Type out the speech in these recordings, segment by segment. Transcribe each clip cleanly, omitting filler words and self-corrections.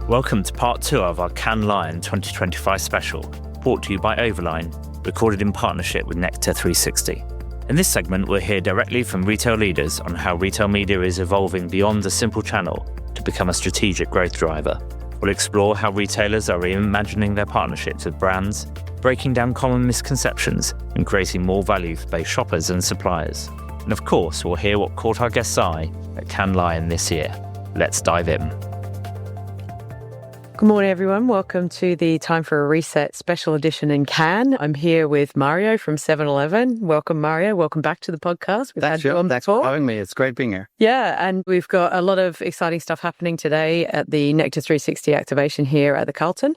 Welcome to part 2 of our Cannes Lion 2025 special, brought to you by Overline, recorded in partnership with Nectar 360. In this segment, we'll hear directly from retail leaders on how retail media is evolving beyond a simple channel to become a strategic growth driver. We'll explore how retailers are reimagining their partnerships with brands, breaking down common misconceptions and creating more value for both shoppers and suppliers. And of course, we'll hear what caught our guest's eye at Cannes Lion this year. Let's dive in. Good morning, everyone. Welcome to the Time for a Reset special edition in Cannes. I'm here with Mario from 7-Eleven. Welcome, Mario. Welcome back to the podcast. Thanks for having me. It's great being here. Yeah, and we've got a lot of exciting stuff happening today at the Nectar 360 activation here at the Carlton,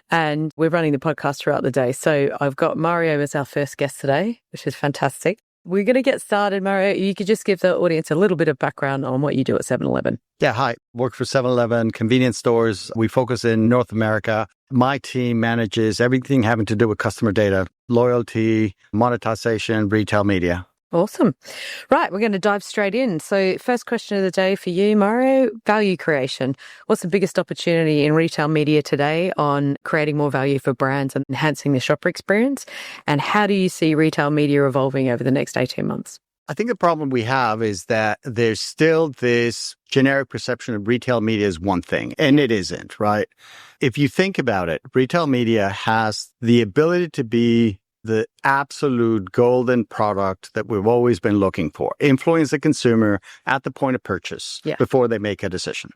and we're running the podcast throughout the day. So I've got Mario as our first guest today, which is fantastic. We're going to get started, Mario. You could just give the audience a little bit of background on what you do at 7-Eleven. Yeah, hi. Work for 7-Eleven, convenience stores. We focus in North America. My team manages everything having to do with customer data, loyalty, monetization, retail media. Awesome. Right, we're going to dive straight in. So first question of the day for you, Mario, value creation. What's the biggest opportunity in retail media today on creating more value for brands and enhancing the shopper experience? And how do you see retail media evolving over the next 18 months? I think the problem we have is that there's still this generic perception of retail media is one thing, and it isn't, right? If you think about it, retail media has the ability to be the absolute golden product that we've always been looking for. Influence the consumer at the point of purchase before they make a decision,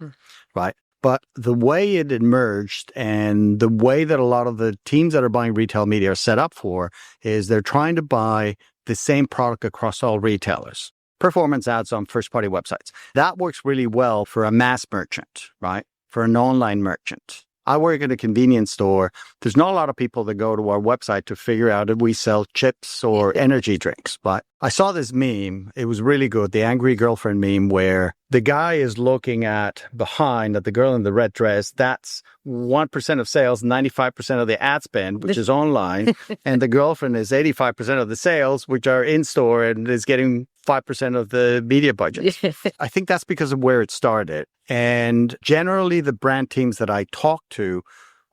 right? But the way it emerged and the way that a lot of the teams that are buying retail media are set up for is they're trying to buy the same product across all retailers. Performance ads on first-party websites. That works really well for a mass merchant, right? For an online merchant. I work at a convenience store. There's not a lot of people that go to our website to figure out if we sell chips or energy drinks. But I saw this meme. It was really good. The angry girlfriend meme where the guy is looking at behind at the girl in the red dress. That's 1% of sales, 95% of the ad spend, which is online. And the girlfriend is 85% of the sales, which are in store and is getting 5% of the media budget. I think that's because of where it started. And generally, the brand teams that I talk to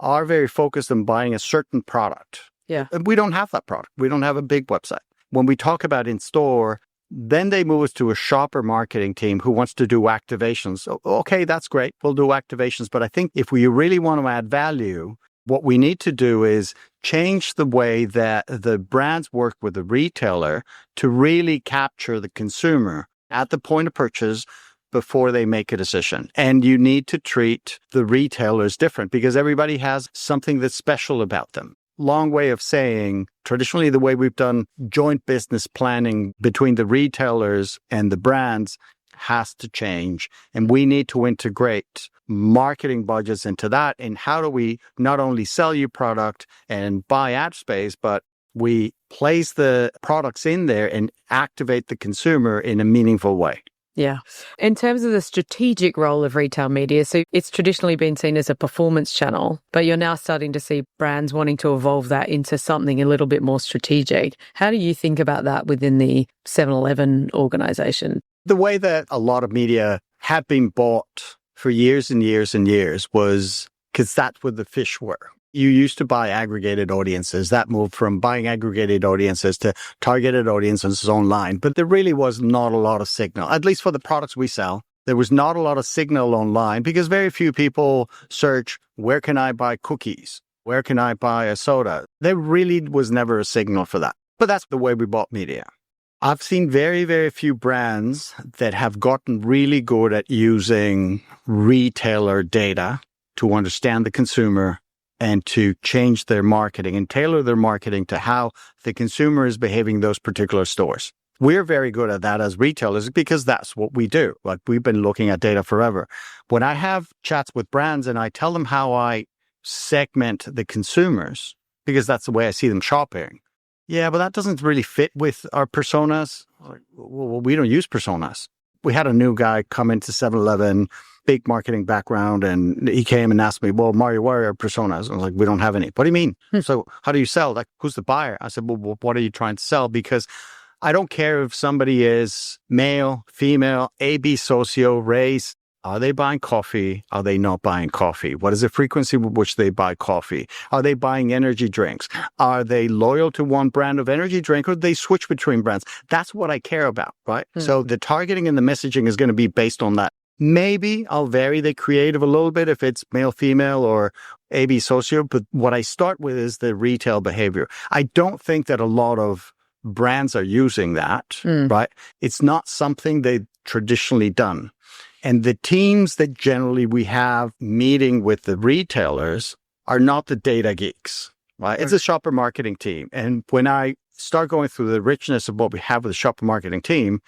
are very focused on buying a certain product. Yeah. And we don't have that product. We don't have a big website. When we talk about in-store, then they move us to a shopper marketing team who wants to do activations. So, okay, that's great. We'll do activations. But I think if we really want to add value, what we need to do is change the way that the brands work with the retailer to really capture the consumer at the point of purchase before they make a decision. And you need to treat the retailers different because everybody has something that's special about them. Long way of saying, traditionally, the way we've done joint business planning between the retailers and the brands has to change. And we need to integrate marketing budgets into that. And how do we not only sell you product and buy ad space, but we place the products in there and activate the consumer in a meaningful way. Yeah. In terms of the strategic role of retail media, so it's traditionally been seen as a performance channel, but you're now starting to see brands wanting to evolve that into something a little bit more strategic. How do you think about that within the 7-Eleven organization? The way that a lot of media had been bought for years and years and years was because that's what the fish were. You used to buy aggregated audiences. That moved from buying aggregated audiences to targeted audiences online. But there really was not a lot of signal, at least for the products we sell. There was not a lot of signal online because very few people search, where can I buy cookies? Where can I buy a soda? There really was never a signal for that. But that's the way we bought media. I've seen very, very few brands that have gotten really good at using retailer data to understand the consumer and to change their marketing and tailor their marketing to how the consumer is behaving in those particular stores. We're very good at that as retailers because that's what we do. Like we've been looking at data forever. When I have chats with brands and I tell them how I segment the consumers, because that's the way I see them shopping. Yeah, but that doesn't really fit with our personas. Well, we don't use personas. We had a new guy come into 7-Eleven, big marketing background, and he came and asked me, well, Mario, what are your personas? I was like, we don't have any. What do you mean? So how do you sell? Like, who's the buyer? I said, well, what are you trying to sell? Because I don't care if somebody is male, female, AB socio, race. Are they buying coffee? Are they not buying coffee? What is the frequency with which they buy coffee? Are they buying energy drinks? Are they loyal to one brand of energy drink, or do they switch between brands? That's what I care about, right? So the targeting and the messaging is going to be based on that. Maybe I'll vary the creative a little bit if it's male, female, or AB socio, but what I start with is the retail behavior. I don't think that a lot of brands are using that, right? It's not something they've traditionally done. And the teams that generally we have meeting with the retailers are not the data geeks, right? It's a shopper marketing team. And when I start going through the richness of what we have with the shopper marketing team,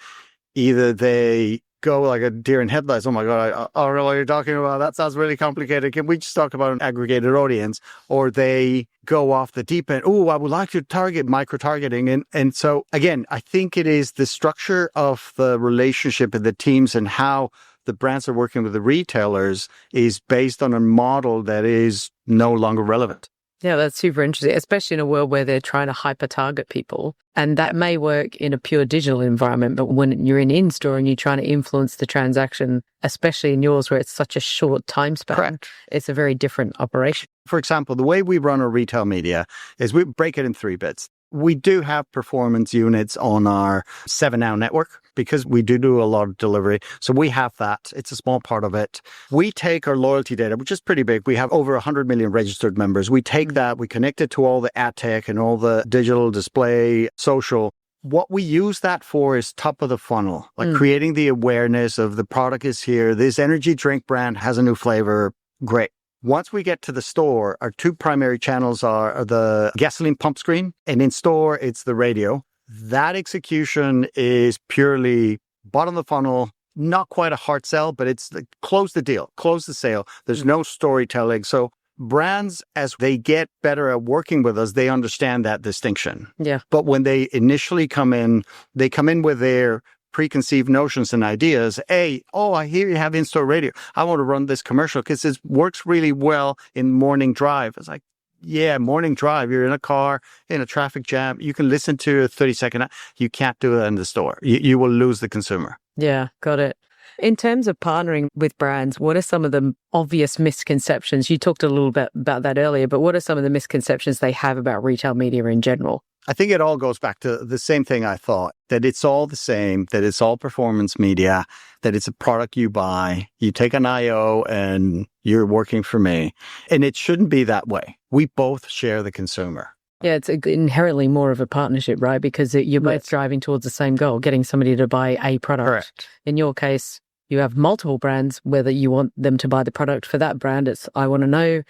either they go like a deer in headlights. Oh my God, I don't know what you're talking about. That sounds really complicated. Can we just talk about an aggregated audience? Or they go off the deep end. Oh, I would like to target micro-targeting. And so again, I think it is the structure of the relationship and the teams and how the brands are working with the retailers is based on a model that is no longer relevant. Yeah, that's super interesting, especially in a world where they're trying to hyper-target people. And that may work in a pure digital environment, but when you're in-store and you're trying to influence the transaction, especially in yours where it's such a short time span, Correct. It's a very different operation. For example, the way we run our retail media is we break it in 3 bits. We do have performance units on our 7NOW network because we do a lot of delivery. So we have that. It's a small part of it. We take our loyalty data, which is pretty big. We have over 100 million registered members. We take that, we connect it to all the ad tech and all the digital display, social. What we use that for is top of the funnel, like creating the awareness of the product is here. This energy drink brand has a new flavor. Great. Once we get to the store, our 2 primary channels are the gasoline pump screen, and in store, it's the radio. That execution is purely bottom of the funnel, not quite a hard sell, but it's like, close the deal, close the sale. There's no storytelling. So brands, as they get better at working with us, they understand that distinction. Yeah. But when they initially come in, they come in with their preconceived notions and ideas. I hear you have in-store radio. I want to run this commercial because it works really well in morning drive. It's like, yeah, morning drive. You're in a car, in a traffic jam. You can listen to a 30-second. You can't do that in the store. You will lose the consumer. Yeah, got it. In terms of partnering with brands, what are some of the obvious misconceptions? You talked a little bit about that earlier, but what are some of the misconceptions they have about retail media in general? I think it all goes back to the same thing I thought, that it's all the same, that it's all performance media, that it's a product you buy, you take an IO and you're working for me. And it shouldn't be that way. We both share the consumer. Yeah, it's inherently more of a partnership, right? Because you're both driving towards the same goal, getting somebody to buy a product. Correct. In your case, you have multiple brands, whether you want them to buy the product for that brand, it's I want to know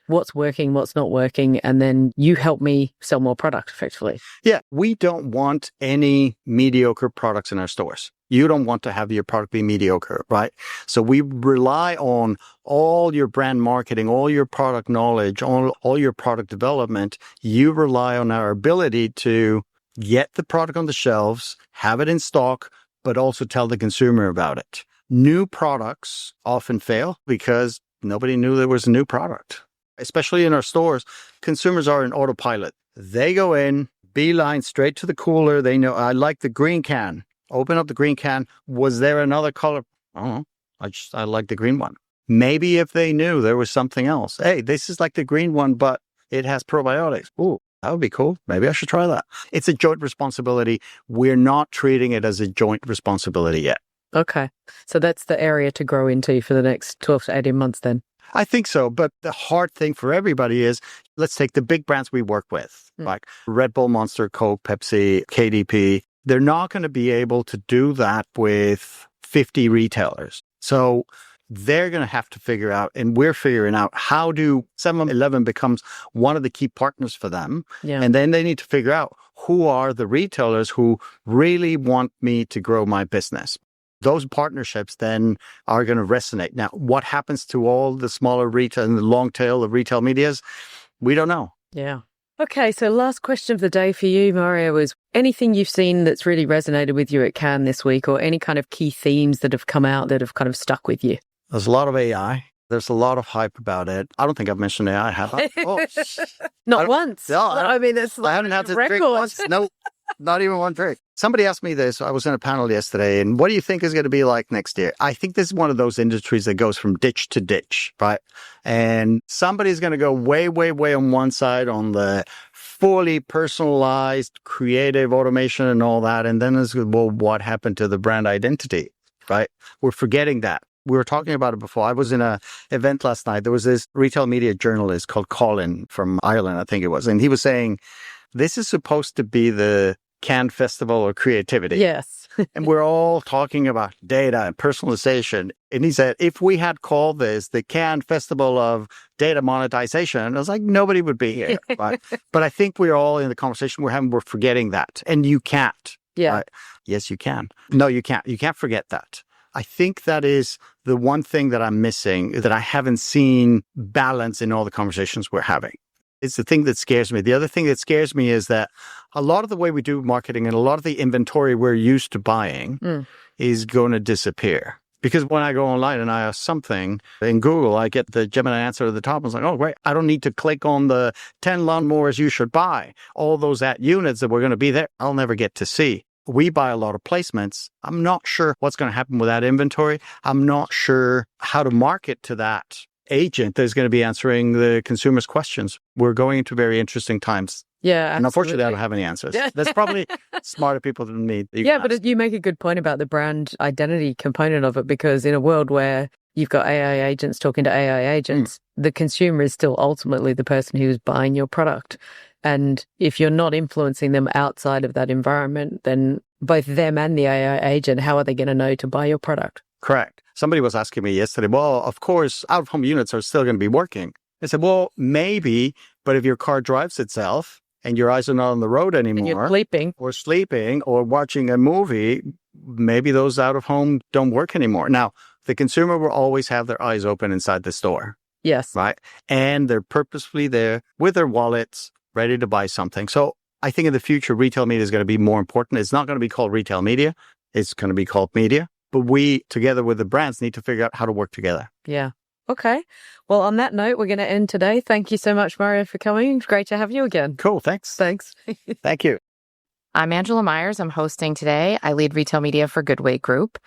what's working, what's not working, and then you help me sell more product effectively. Yeah, we don't want any mediocre products in our stores. You don't want to have your product be mediocre, right? So we rely on all your brand marketing, all your product knowledge, all your product development. You rely on our ability to get the product on the shelves, have it in stock, but also tell the consumer about it. New products often fail because nobody knew there was a new product. Especially in our stores, consumers are in autopilot. They go in, beeline straight to the cooler. They know, I like the green can. Open up the green can. Was there another color? I don't know. I like the green one. Maybe if they knew there was something else. Hey, this is like the green one, but it has probiotics. Ooh, that would be cool. Maybe I should try that. It's a joint responsibility. We're not treating it as a joint responsibility yet. Okay. So that's the area to grow into for the next 12 to 18 months then. I think so. But the hard thing for everybody is, let's take the big brands we work with, like Red Bull, Monster, Coke, Pepsi, KDP. They're not going to be able to do that with 50 retailers. So they're going to have to figure out, and we're figuring out, how do 7-Eleven becomes one of the key partners for them. Yeah. And then they need to figure out who are the retailers who really want me to grow my business. Those partnerships then are going to resonate. Now, what happens to all the smaller retail and the long tail of retail medias? We don't know. Yeah. Okay, so last question of the day for you, Mario, is anything you've seen that's really resonated with you at Cannes this week, or any kind of key themes that have come out that have kind of stuck with you? There's a lot of AI. There's a lot of hype about it. I don't think I've mentioned AI, have I? Oh, Not once. No, I mean, that's like I haven't had to drink record. once. No, not even one drink. Somebody asked me this. I was in a panel yesterday, and what do you think is going to be like next year? I think this is one of those industries that goes from ditch to ditch, right? And somebody's going to go way, way, way on one side on the fully personalized creative automation and all that. And then it's, well, what happened to the brand identity, right? We're forgetting that. We were talking about it before. I was in an event last night. There was this retail media journalist called Colin from Ireland, I think it was. And he was saying, this is supposed to be the Cannes Festival of creativity. Yes. And we're all talking about data and personalization. And he said, if we had called this the Cannes Festival of Data Monetization, I was like, nobody would be here. Right? But I think we're all in the conversation we're having, we're forgetting that. And you can't. Yeah. Right? Yes, you can. No, you can't. You can't forget that. I think that is the one thing that I'm missing, that I haven't seen balance in all the conversations we're having. It's the thing that scares me. The other thing that scares me is that a lot of the way we do marketing and a lot of the inventory we're used to buying is going to disappear. Because when I go online and I ask something in Google, I get the Gemini answer at the top. I was like, oh, great. I don't need to click on the 10 lawnmowers you should buy. All those units that were going to be there, I'll never get to see. We buy a lot of placements. I'm not sure what's going to happen with that inventory. I'm not sure how to market to that agent that's going to be answering the consumer's questions. We're going into very interesting times. Yeah, and unfortunately, I don't have any answers. There's probably smarter people than me. Yeah, but you make a good point about the brand identity component of it, because in a world where you've got AI agents talking to AI agents, the consumer is still ultimately the person who's buying your product. And if you're not influencing them outside of that environment, then both them and the AI agent, how are they going to know to buy your product? Correct. Somebody was asking me yesterday, well, of course, out-of-home units are still going to be working. I said, well, maybe, but if your car drives itself and your eyes are not on the road anymore, and you're sleeping or watching a movie, maybe those out-of-home don't work anymore. Now, the consumer will always have their eyes open inside the store. Yes. Right? And they're purposefully there with their wallets, ready to buy something. So I think in the future, retail media is going to be more important. It's not going to be called retail media. It's going to be called media. But we, together with the brands, need to figure out how to work together. Yeah. Okay. Well, on that note, we're going to end today. Thank you so much, Mario, for coming. It's great to have you again. Cool. Thanks. Thanks. Thank you. I'm Angela Myers. I'm hosting today. I lead retail media for Goodway Group.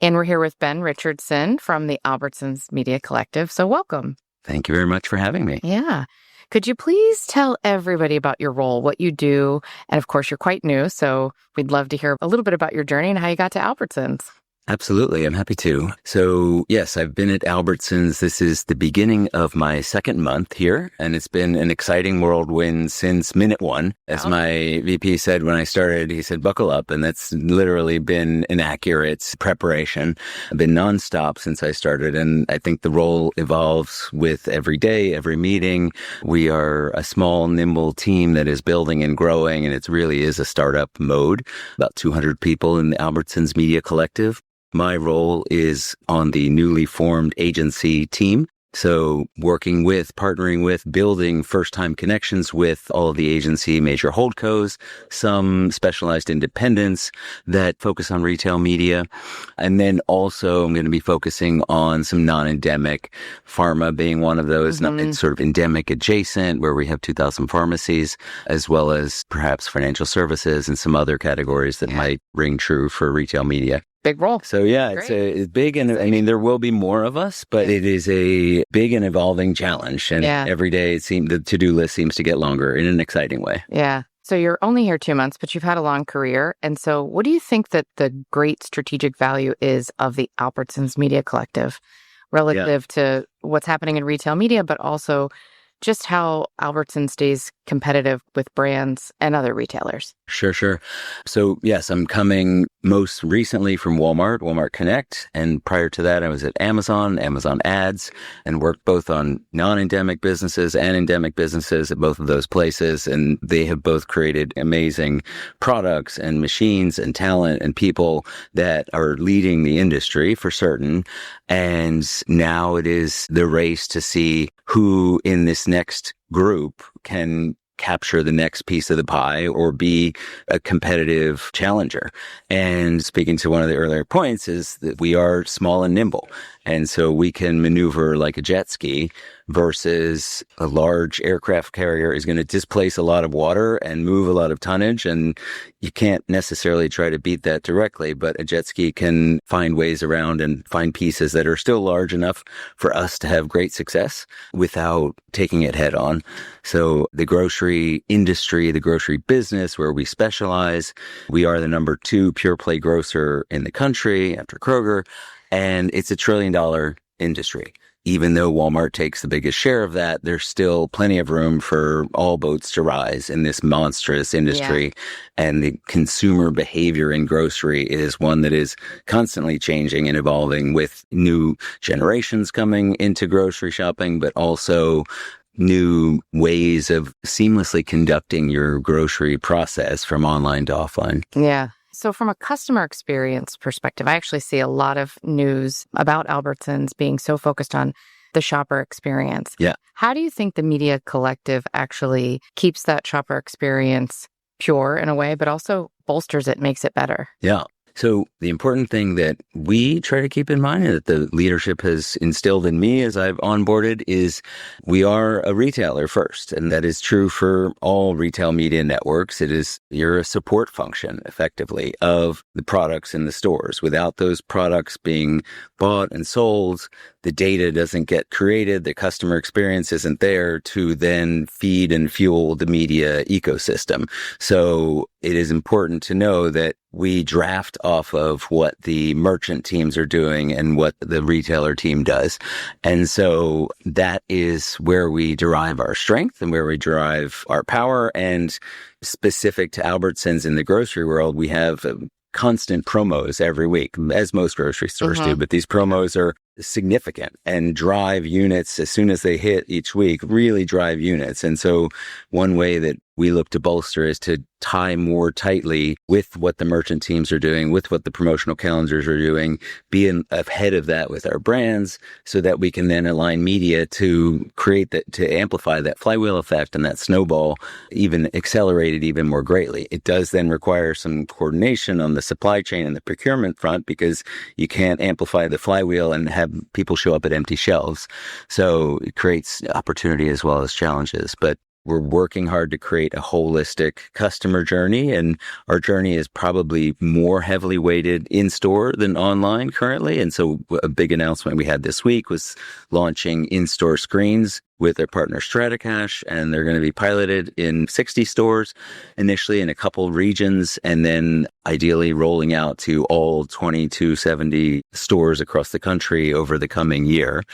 And we're here with Ben Richardson from the Albertsons Media Collective. So welcome. Thank you very much for having me. Yeah. Could you please tell everybody about your role, what you do? And of course, you're quite new, so we'd love to hear a little bit about your journey and how you got to Albertsons. Absolutely. I'm happy to. So yes, I've been at Albertsons. This is the beginning of my second month here, and it's been an exciting whirlwind since minute one. As my VP said when I started, he said, buckle up. And that's literally been an accurate preparation. I've been nonstop since I started. And I think the role evolves with every day, every meeting. We are a small, nimble team that is building and growing, and it really is a startup mode. About 200 people in the Albertsons Media Collective. My role is on the newly formed agency team. So partnering with, building first-time connections with all of the agency major holdcos, some specialized independents that focus on retail media. And then also I'm going to be focusing on some non-endemic, pharma being one of those, not sort of endemic adjacent, where we have 2,000 pharmacies, as well as perhaps financial services and some other categories that might ring true for retail media. Big role. So it's big, and I mean, there will be more of us, but it is a big and evolving challenge. And every day the to-do list seems to get longer in an exciting way. Yeah. So you're only here 2 months, but you've had a long career. And so what do you think that the great strategic value is of the Albertsons Media Collective relative to what's happening in retail media, but also just how Albertsons stays competitive with brands and other retailers? Sure. So yes, I'm coming most recently from Walmart Connect. And prior to that, I was at Amazon Ads, and worked both on non-endemic businesses and endemic businesses at both of those places. And they have both created amazing products and machines and talent and people that are leading the industry for certain. And now it is the race to see who in this next group can capture the next piece of the pie or be a competitive challenger. And speaking to one of the earlier points is that we are small and nimble. And so we can maneuver like a jet ski versus a large aircraft carrier is going to displace a lot of water and move a lot of tonnage. And you can't necessarily try to beat that directly, but a jet ski can find ways around and find pieces that are still large enough for us to have great success without taking it head on. So the grocery industry, the grocery business where we specialize, we are the number 2 pure play grocer in the country after Kroger, and it's $1 trillion industry. Even though Walmart takes the biggest share of that, there's still plenty of room for all boats to rise in this monstrous industry. Yeah. And the consumer behavior in grocery is one that is constantly changing and evolving with new generations coming into grocery shopping, but also new ways of seamlessly conducting your grocery process from online to offline. Yeah. So from a customer experience perspective, I actually see a lot of news about Albertsons being so focused on the shopper experience. Yeah. How do you think the Media Collective actually keeps that shopper experience pure in a way, but also bolsters it, makes it better? Yeah. So the important thing that we try to keep in mind and that the leadership has instilled in me as I've onboarded is we are a retailer first. And that is true for all retail media networks. You're a support function effectively of the products in the stores. Without those products being bought and sold, the data doesn't get created, the customer experience isn't there to then feed and fuel the media ecosystem. So it is important to know that we draft off of what the merchant teams are doing and what the retailer team does. And so that is where we derive our strength and where we derive our power. And specific to Albertsons in the grocery world, we have constant promos every week, as most grocery stores do, but these promos are significant and drive units as soon as they hit each week, really drive units. And so one way that we look to bolster is to tie more tightly with what the merchant teams are doing, with what the promotional calendars are doing, be ahead of that with our brands so that we can then align media to create that, to amplify that flywheel effect and that snowball, even accelerate it even more greatly. It does then require some coordination on the supply chain and the procurement front because you can't amplify the flywheel and have people show up at empty shelves. So it creates opportunity as well as challenges. But we're working hard to create a holistic customer journey, and our journey is probably more heavily weighted in store than online currently. And so a big announcement we had this week was launching in-store screens with their partner Stratacache, and they're going to be piloted in 60 stores initially in a couple regions, and then ideally rolling out to all 2270 stores across the country over the coming year.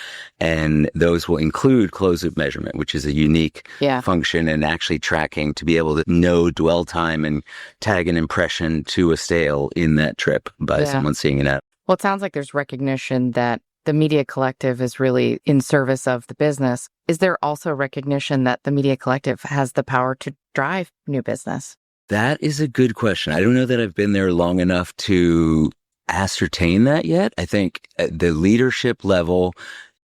And those will include closed-loop measurement, which is a unique function, and actually tracking to be able to know dwell time and tag an impression to a sale in that trip by someone seeing an ad. Well, it sounds like there's recognition that the Media Collective is really in service of the business. Is there also recognition that the Media Collective has the power to drive new business? That is a good question. I don't know that I've been there long enough to ascertain that yet. I think at the leadership level,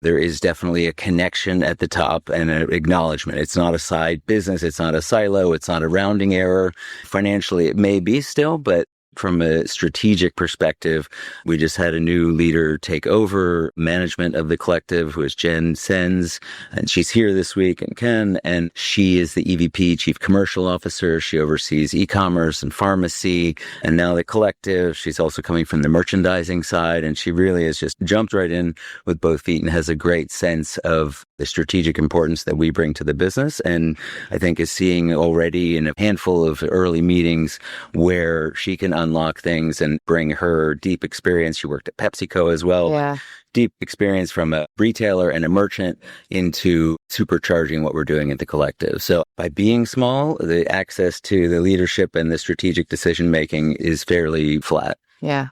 there is definitely a connection at the top and an acknowledgement. It's not a side business. It's not a silo. It's not a rounding error. Financially, it may be still, but from a strategic perspective, we just had a new leader take over management of the collective, who is Jen Sens, and she's here this week, and Ken, and she is the EVP, Chief Commercial Officer. She oversees e-commerce and pharmacy, and now the collective. She's also coming from the merchandising side, and she really has just jumped right in with both feet and has a great sense of the strategic importance that we bring to the business. And I think is seeing already in a handful of early meetings where she can unlock things and bring her deep experience. She worked at PepsiCo as well. Yeah. Deep experience from a retailer and a merchant into supercharging what we're doing at the collective. So by being small, the access to the leadership and the strategic decision making is fairly flat. Yeah.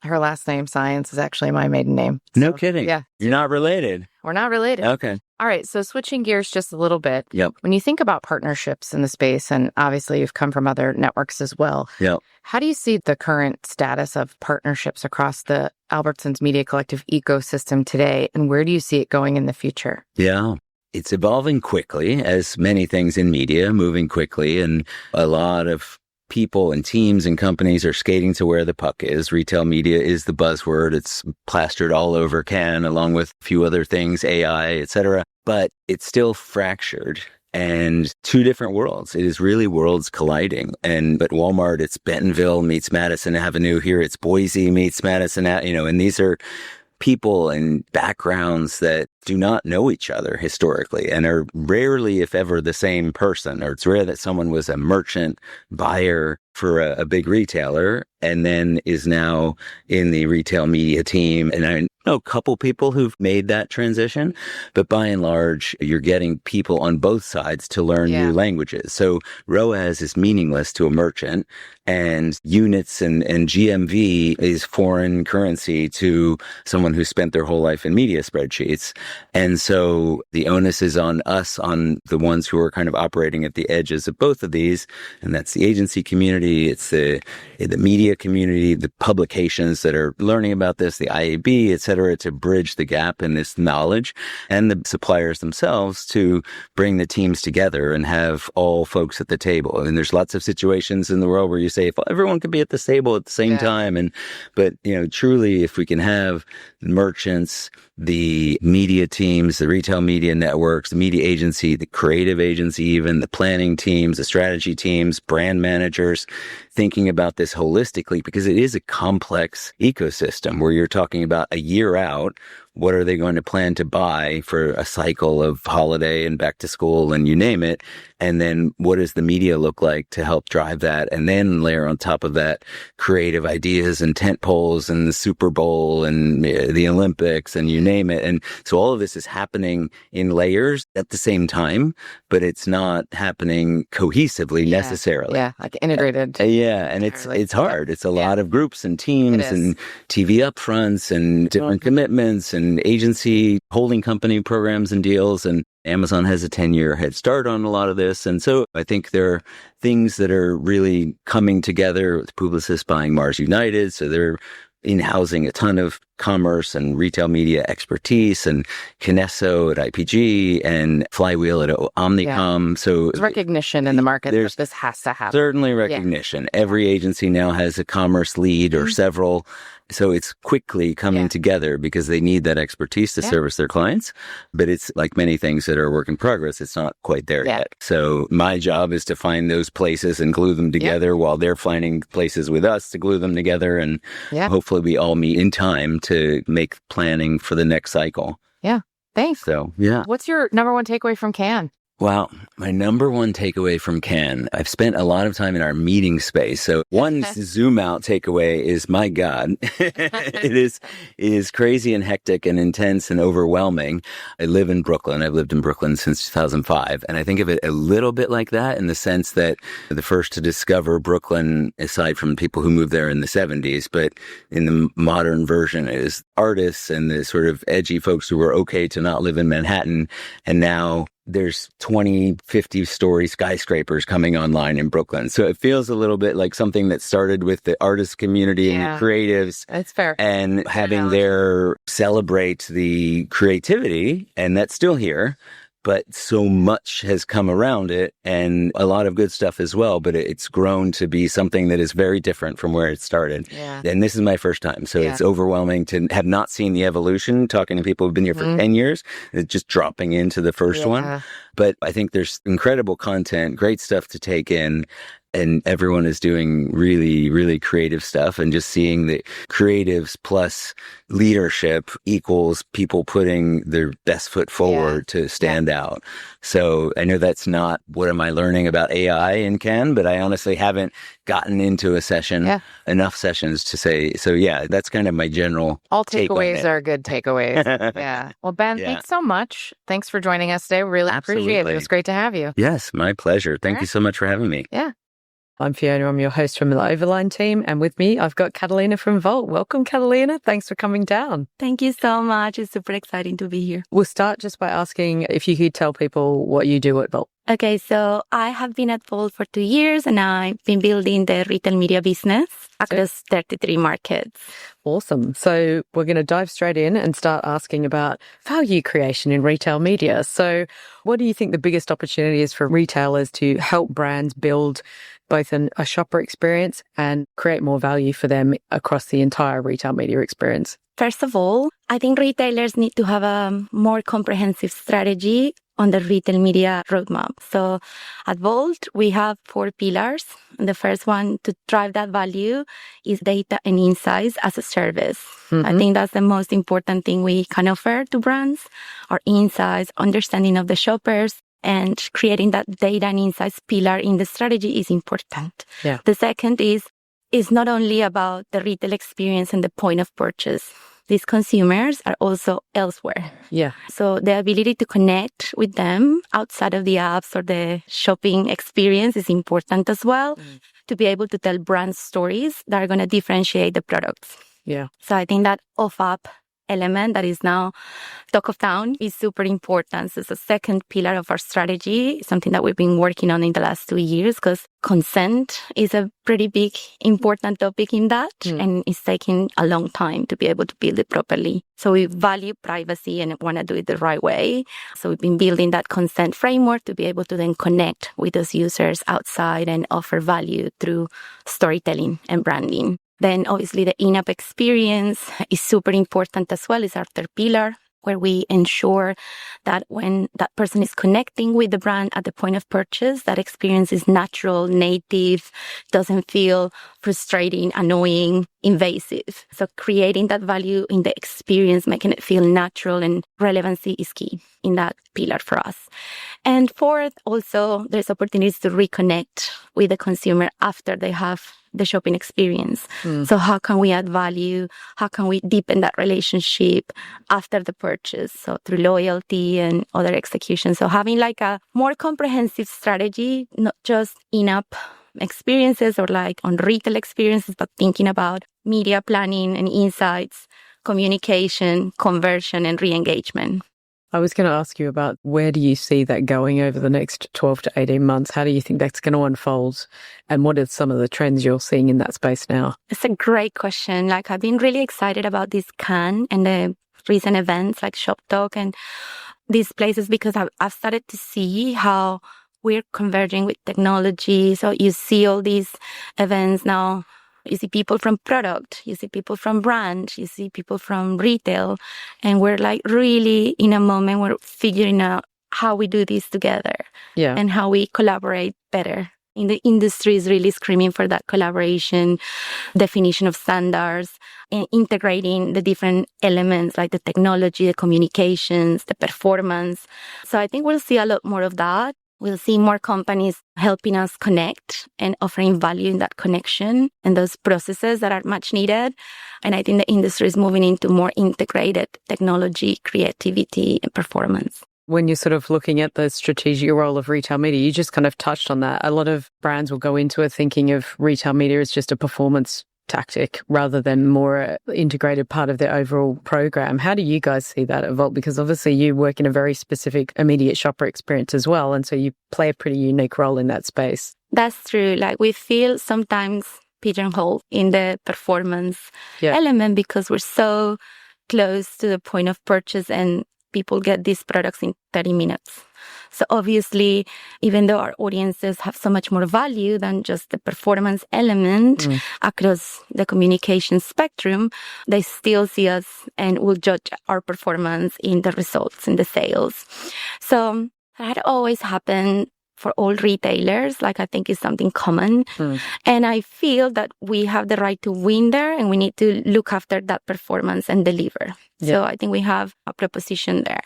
Her last name, Science, is actually my maiden name. So, no kidding. Yeah. You're not related. We're not related. Okay. All right. So switching gears just a little bit. Yep. When you think about partnerships in the space, and obviously you've come from other networks as well. Yep. How do you see the current status of partnerships across the Albertsons Media Collective ecosystem today? And where do you see it going in the future? Yeah. It's evolving quickly, as many things in media, moving quickly, and a lot of people and teams and companies are skating to where the puck is. Retail media is the buzzword. It's plastered all over Cannes, along with a few other things, AI, etc. But it's still fractured. And two different worlds. It is really worlds colliding. And at Walmart, it's Bentonville meets Madison Avenue. Here, it's Boise meets Madison, and these are people and backgrounds that do not know each other historically and are rarely, if ever, the same person. Or it's rare that someone was a merchant buyer for a big retailer and then is now in the retail media team. And I know a couple people who've made that transition, but by and large, you're getting people on both sides to learn new languages. So ROAS is meaningless to a merchant, and units and GMV is foreign currency to someone who spent their whole life in media spreadsheets. And so the onus is on us, on the ones who are kind of operating at the edges of both of these. And that's the agency community. It's the media community, the publications that are learning about this, the IAB, et cetera, to bridge the gap in this knowledge, and the suppliers themselves to bring the teams together and have all folks at the table. And there's lots of situations in the world where you say, if everyone could be at this table at the same time. But truly, if we can have merchants, the media teams, the retail media networks, the media agency, the creative agency, even the planning teams, the strategy teams, brand managers, thinking about this holistically, because it is a complex ecosystem where you're talking about a year out. What are they going to plan to buy for a cycle of holiday and back to school and you name it? And then what does the media look like to help drive that? And then layer on top of that creative ideas and tent poles and the Super Bowl and the Olympics and you name it. And so all of this is happening in layers at the same time, but it's not happening cohesively necessarily. Yeah, like integrated. And it's hard. It's a lot of groups and teams and TV upfronts and different commitments and agency holding company programs and deals. And Amazon has a 10-year head start on a lot of this. And so I think there are things that are really coming together with Publicis buying Mars United. So they're in-housing a ton of commerce and retail media expertise, and Kinesso at IPG and Flywheel at Omnicom. So there's recognition in the market that this has to happen. Certainly recognition. Every agency now has a commerce lead or several. So it's quickly coming together because they need that expertise to service their clients. But it's like many things that are a work in progress. It's not quite there yet. So my job is to find those places and glue them together while they're finding places with us to glue them together. And hopefully we all meet in time to make planning for the next cycle. Yeah. Thanks. So, What's your number one takeaway from Cannes? Well, my number one takeaway from Cannes, I've spent a lot of time in our meeting space. So one zoom out takeaway is, my God, it is crazy and hectic and intense and overwhelming. I live in Brooklyn. I've lived in Brooklyn since 2005. And I think of it a little bit like that, in the sense that the first to discover Brooklyn, aside from people who moved there in the 70s, but in the modern version, is artists and the sort of edgy folks who were okay to not live in Manhattan. And now there's 20, 50-story skyscrapers coming online in Brooklyn. So it feels a little bit like something that started with the artist community and the creatives. That's fair. And having their celebrate the creativity, and that's still here. But so much has come around it, and a lot of good stuff as well. But it's grown to be something that is very different from where it started. Yeah. And this is my first time. So it's overwhelming to have not seen the evolution, talking to people who've been here for 10 years, just dropping into the first one. But I think there's incredible content, great stuff to take in. And everyone is doing really, really creative stuff, and just seeing the creatives plus leadership equals people putting their best foot forward to stand out. So I know that's not what am I learning about AI in Cannes, but I honestly haven't gotten into a session, enough sessions to say. So that's kind of my general all takeaways are good takeaways. Well, Ben, thanks so much. Thanks for joining us today. We really appreciate it. It was great to have you. Yes, my pleasure. Thank you so much for having me. Yeah. I'm Fiona. I'm your host from the Overline team. And with me, I've got Catalina from Volt. Welcome, Catalina. Thanks for coming down. Thank you so much. It's super exciting to be here. We'll start just by asking if you could tell people what you do at Volt. Okay, so I have been at Volt for 2 years and I've been building the retail media business across 33 markets. Awesome. So we're going to dive straight in and start asking about value creation in retail media. So what do you think the biggest opportunity is for retailers to help brands build both a shopper experience and create more value for them across the entire retail media experience? First of all, I think retailers need to have a more comprehensive strategy on the retail media roadmap. So at Volt, we have 4 pillars. And the first one to drive that value is data and insights as a service. Mm-hmm. I think that's the most important thing we can offer to brands, our insights, understanding of the shoppers, and creating that data and insights pillar in the strategy is important. Yeah. The second is not only about the retail experience and the point of purchase. These consumers are also elsewhere. Yeah. So the ability to connect with them outside of the apps or the shopping experience is important as well, to be able to tell brand stories that are going to differentiate the products. Yeah. So I think that off-app element that is now talk of town is super important. So it's a second pillar of our strategy, something that we've been working on in the last 2 years, because consent is a pretty big, important topic in that, and it's taking a long time to be able to build it properly. So we value privacy and want to do it the right way. So we've been building that consent framework to be able to then connect with those users outside and offer value through storytelling and branding. Then obviously the in-app experience is super important as well. It's our third pillar, where we ensure that when that person is connecting with the brand at the point of purchase, that experience is natural, native, doesn't feel frustrating, annoying, invasive. So creating that value in the experience, making it feel natural and relevancy is key in that pillar for us. And fourth, also, there's opportunities to reconnect with the consumer after they have the shopping experience. So how can we add value? How can we deepen that relationship after the purchase? So through loyalty and other execution. So having like a more comprehensive strategy, not just in-app experiences or like on retail experiences, but thinking about media planning and insights, communication, conversion, and re-engagement. I was going to ask you about where do you see that going over the next 12 to 18 months? How do you think that's going to unfold? And what are some of the trends you're seeing in that space now? It's a great question. Like, I've been really excited about this Cannes and the recent events like Shop Talk and these places because I've started to see how we're converging with technology. So you see all these events now. You see people from product, you see people from brand, you see people from retail. And we're like really in a moment where we're figuring out how we do this together and how we collaborate better. In the industry is really screaming for that collaboration, definition of standards, and integrating the different elements like the technology, the communications, the performance. So I think we'll see a lot more of that. We'll see more companies helping us connect and offering value in that connection and those processes that are much needed. And I think the industry is moving into more integrated technology, creativity, and performance. When you're sort of looking at the strategic role of retail media, you just kind of touched on that. A lot of brands will go into it thinking of retail media as just a performance tactic rather than more integrated part of their overall program. How do you guys see that evolve? Because obviously you work in a very specific immediate shopper experience as well. And so you play a pretty unique role in that space. That's true. Like we feel sometimes pigeonholed in the performance element because we're so close to the point of purchase and people get these products in 30 minutes. So obviously, even though our audiences have so much more value than just the performance element across the communication spectrum, they still see us and will judge our performance in the results, in the sales. So that always happened for all retailers, like I think is something common. And I feel that we have the right to win there and we need to look after that performance and deliver. So I think we have a proposition there.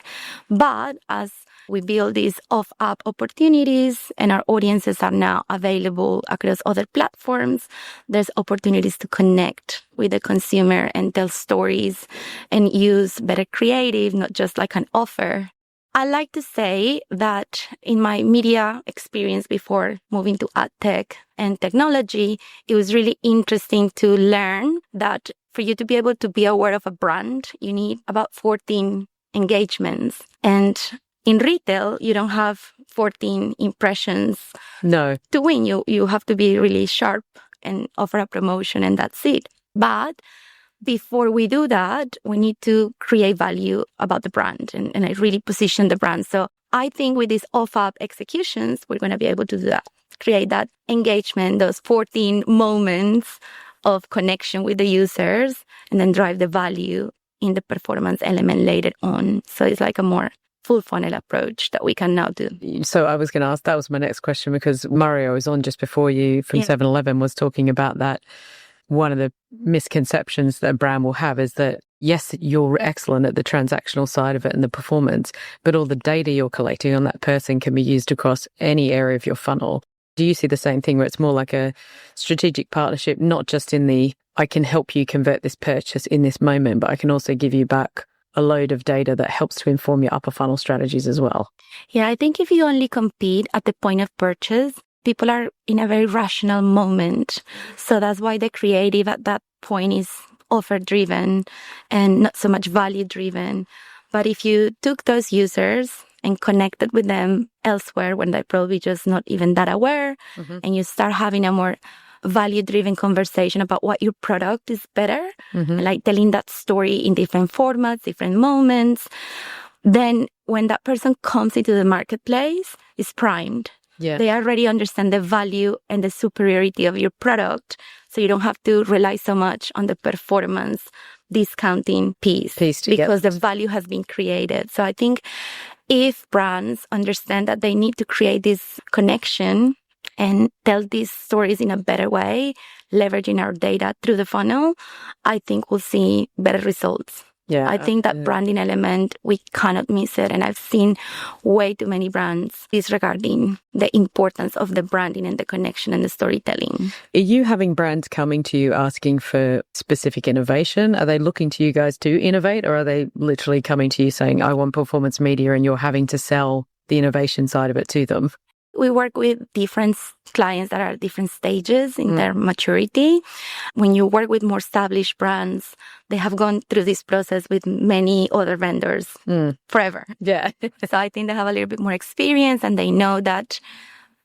But as we build these off-app opportunities and our audiences are now available across other platforms, there's opportunities to connect with the consumer and tell stories and use better creative, not just like an offer. I like to say that in my media experience before moving to ad tech and technology, it was really interesting to learn that for you to be able to be aware of a brand, you need about 14 engagements. And in retail, you don't have 14 impressions No. to win. You have to be really sharp and offer a promotion, and that's it. But before we do that, we need to create value about the brand and I really position the brand. So I think with these off-app executions, we're going to be able to do that, create that engagement, those 14 moments of connection with the users, and then drive the value in the performance element later on. So it's like a more full funnel approach that we can now do. So I was going to ask, that was my next question, because Mario was on just before you from 7-Eleven was talking about that. One of the misconceptions that a brand will have is that, yes, you're excellent at the transactional side of it and the performance, but all the data you're collecting on that person can be used across any area of your funnel. Do you see the same thing where it's more like a strategic partnership, not just in the, I can help you convert this purchase in this moment, but I can also give you back a load of data that helps to inform your upper funnel strategies as well? Yeah, I think if you only compete at the point of purchase, people are in a very rational moment. So that's why the creative at that point is offer driven and not so much value driven. But if you took those users and connected with them elsewhere when they're probably just not even that aware, and you start having a more value-driven conversation about what your product is better, like telling that story in different formats, different moments, then when that person comes into the marketplace, it's primed. Yeah. They already understand the value and the superiority of your product, so you don't have to rely so much on the performance discounting piece because the value has been created. So I think if brands understand that they need to create this connection and tell these stories in a better way, leveraging our data through the funnel, I think we'll see better results. Yeah, I think that branding element, we cannot miss it. And I've seen way too many brands disregarding the importance of the branding and the connection and the storytelling. Are you having brands coming to you asking for specific innovation? Are they looking to you guys to innovate, or are they literally coming to you saying, I want performance media, and you're having to sell the innovation side of it to them? We work with different clients that are at different stages in their maturity. When you work with more established brands, they have gone through this process with many other vendors forever. Yeah. So I think they have a little bit more experience, and they know that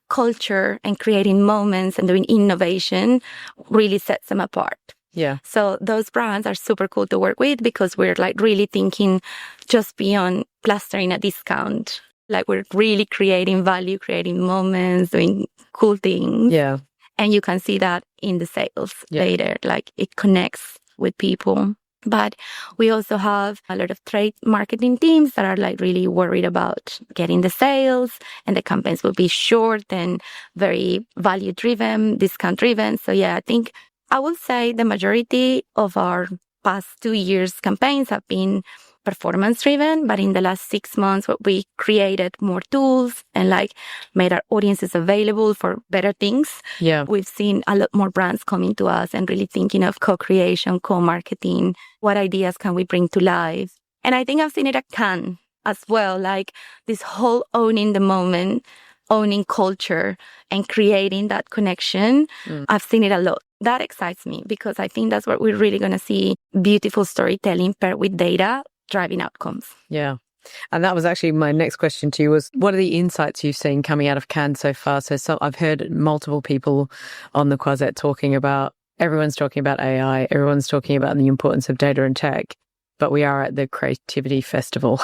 culture and creating moments and doing innovation really sets them apart. Yeah. So those brands are super cool to work with because we're like really thinking just beyond plastering a discount. Like we're really creating value, creating moments, doing cool things. Yeah. And you can see that in the sales later. Like it connects with people. But we also have a lot of trade marketing teams that are like really worried about getting the sales, and the campaigns will be short and very value driven, discount driven. So yeah, I think I would say the majority of our past 2 years campaigns have been performance driven, but in the last 6 months, we created more tools and like made our audiences available for better things. Yeah. We've seen a lot more brands coming to us and really thinking of co-creation, co-marketing. What ideas can we bring to life? And I think I've seen it at Cannes as well, like this whole owning the moment, owning culture and creating that connection. I've seen it a lot. That excites me because I think that's what we're really going to see, beautiful storytelling paired with data driving outcomes. Yeah. And that was actually my next question to you was, what are the insights you've seen coming out of Cannes so far? So I've heard multiple people on the Quasette talking about, everyone's talking about AI, everyone's talking about the importance of data and tech, but we are at the creativity festival.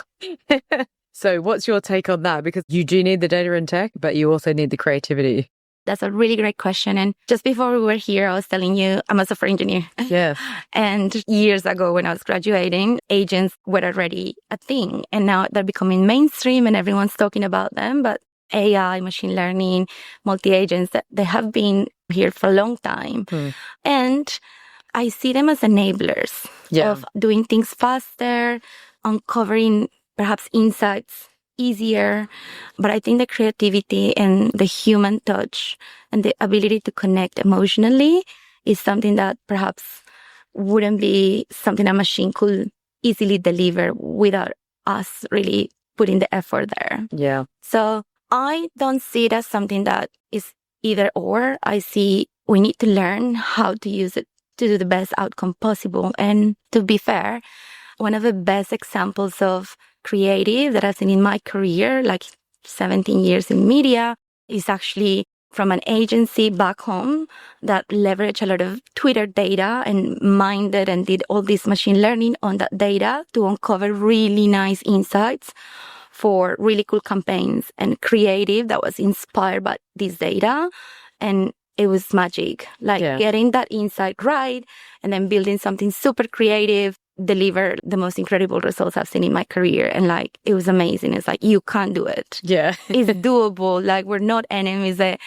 So what's your take on that? Because you do need the data and tech, but you also need the creativity. That's a really great question. And just before we were here, I was telling you I'm a software engineer. Yeah. And years ago when I was graduating, agents were already a thing. And now they're becoming mainstream and everyone's talking about them. But AI, machine learning, multi-agents, they have been here for a long time. And I see them as enablers of doing things faster, uncovering perhaps insights easier. But I think the creativity and the human touch and the ability to connect emotionally is something that perhaps wouldn't be something a machine could easily deliver without us really putting the effort there. Yeah. So I don't see it as something that is either or. I see we need to learn how to use it to do the best outcome possible. And to be fair, one of the best examples of creative that I've seen in my career, like 17 years in media. It's actually from an agency back home that leveraged a lot of Twitter data and mined it and did all this machine learning on that data to uncover really nice insights for really cool campaigns and creative that was inspired by this data. And it was magic, getting that insight right and then building something super creative, deliver the most incredible results I've seen in my career. And it was amazing. It's you can't do it. Yeah. It's doable. We're not enemies. The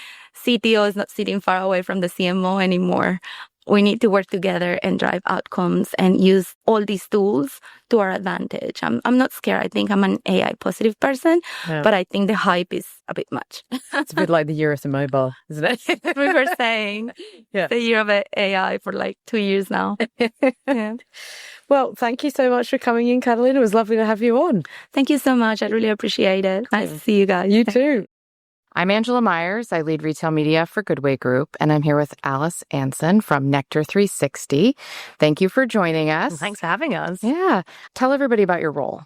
CTO is not sitting far away from the CMO anymore. We need to work together and drive outcomes and use all these tools to our advantage. I'm not scared. I think I'm an AI positive person, but I think the hype is a bit much. It's a bit like the year of the mobile, isn't it? We were saying the year of AI for 2 years now. Yeah. Well, thank you so much for coming in, Catalina. It was lovely to have you on. Thank you so much. I really appreciate it. Nice to see you guys. You too. I'm Angela Myers. I lead retail media for Goodway Group, and I'm here with Alice Anson from Nectar 360. Thank you for joining us. Thanks for having us. Yeah. Tell everybody about your role.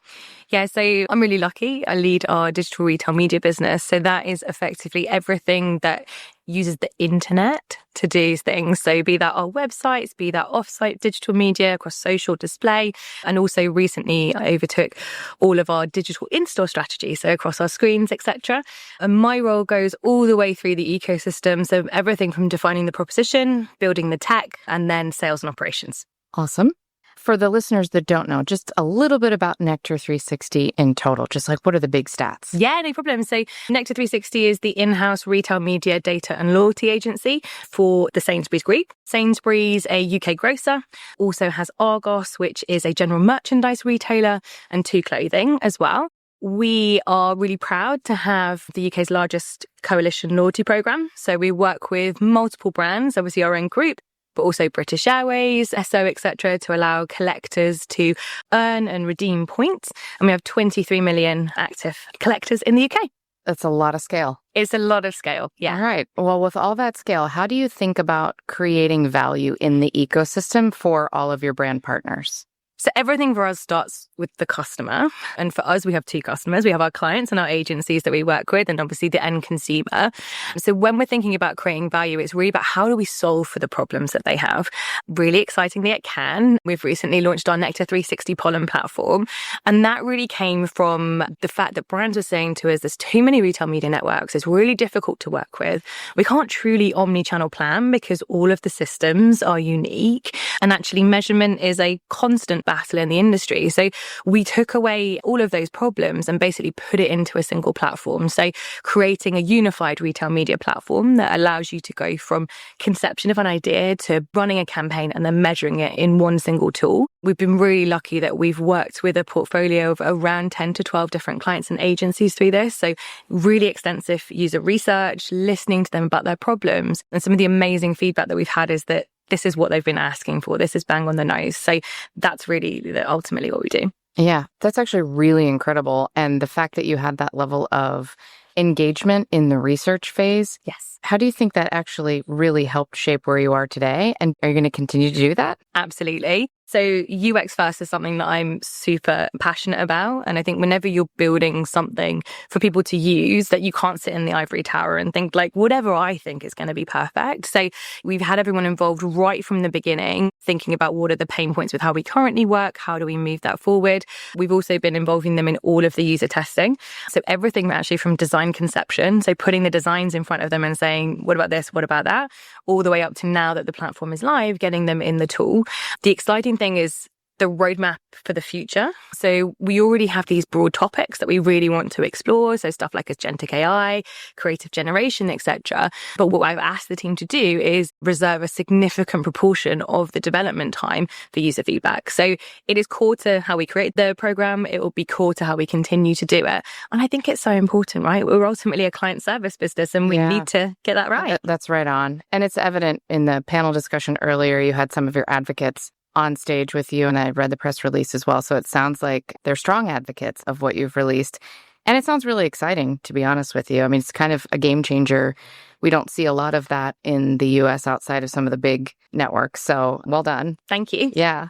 Yeah, so I'm really lucky. I lead our digital retail media business. So that is effectively everything that uses the internet to do things. So be that our websites, be that offsite digital media across social display. And also recently I overtook all of our digital in-store strategy. So across our screens, etc. And my role goes all the way through the ecosystem. So everything from defining the proposition, building the tech, and then sales and operations. Awesome. For the listeners that don't know, just a little bit about Nectar 360 in total, just what are the big stats? Yeah, no problem. So Nectar 360 is the in-house retail media data and loyalty agency for the Sainsbury's Group. Sainsbury's, a UK grocer, also has Argos, which is a general merchandise retailer, and To Clothing as well. We are really proud to have the UK's largest coalition loyalty programme. So we work with multiple brands, obviously our own group, but also British Airways, Esso, etc., to allow collectors to earn and redeem points. And we have 23 million active collectors in the UK. That's a lot of scale. It's a lot of scale, yeah. All right. Well, with all that scale, how do you think about creating value in the ecosystem for all of your brand partners? So everything for us starts with the customer. And for us, we have two customers. We have our clients and our agencies that we work with, and obviously the end consumer. So when we're thinking about creating value, it's really about how do we solve for the problems that they have. Really excitingly, it can. We've recently launched our Nectar 360 Pollen platform. And that really came from the fact that brands were saying to us, there's too many retail media networks. It's really difficult to work with. We can't truly omnichannel plan because all of the systems are unique. And actually measurement is a constant battle in the industry. So we took away all of those problems and basically put it into a single platform. So creating a unified retail media platform that allows you to go from conception of an idea to running a campaign and then measuring it in one single tool. We've been really lucky that we've worked with a portfolio of around 10 to 12 different clients and agencies through this. So really extensive user research, listening to them about their problems. And some of the amazing feedback that we've had is that this is what they've been asking for. This is bang on the nose. So that's really ultimately what we do. Yeah, that's actually really incredible. And the fact that you had that level of engagement in the research phase. Yes. How do you think that actually really helped shape where you are today? And are you going to continue to do that? Absolutely. So UX first is something that I'm super passionate about. And I think whenever you're building something for people to use, that you can't sit in the ivory tower and think whatever I think is going to be perfect. So we've had everyone involved right from the beginning, thinking about what are the pain points with how we currently work, how do we move that forward. We've also been involving them in all of the user testing. So everything actually from design conception, so putting the designs in front of them and saying, what about this, what about that, all the way up to now that the platform is live, getting them in the tool. The exciting thing is the roadmap for the future. So we already have these broad topics that we really want to explore. So stuff like agentic AI, creative generation, etc. But what I've asked the team to do is reserve a significant proportion of the development time for user feedback. So it is core to how we create the program. It will be core to how we continue to do it. And I think it's so important, right? We're ultimately a client service business and we need to get that right. That's right on. And it's evident in the panel discussion earlier, you had some of your advocates on stage with you, and I read the press release as well. So it sounds like they're strong advocates of what you've released. And it sounds really exciting, to be honest with you. I mean, it's kind of a game changer. We don't see a lot of that in the US outside of some of the big networks. So well done. Thank you. Yeah.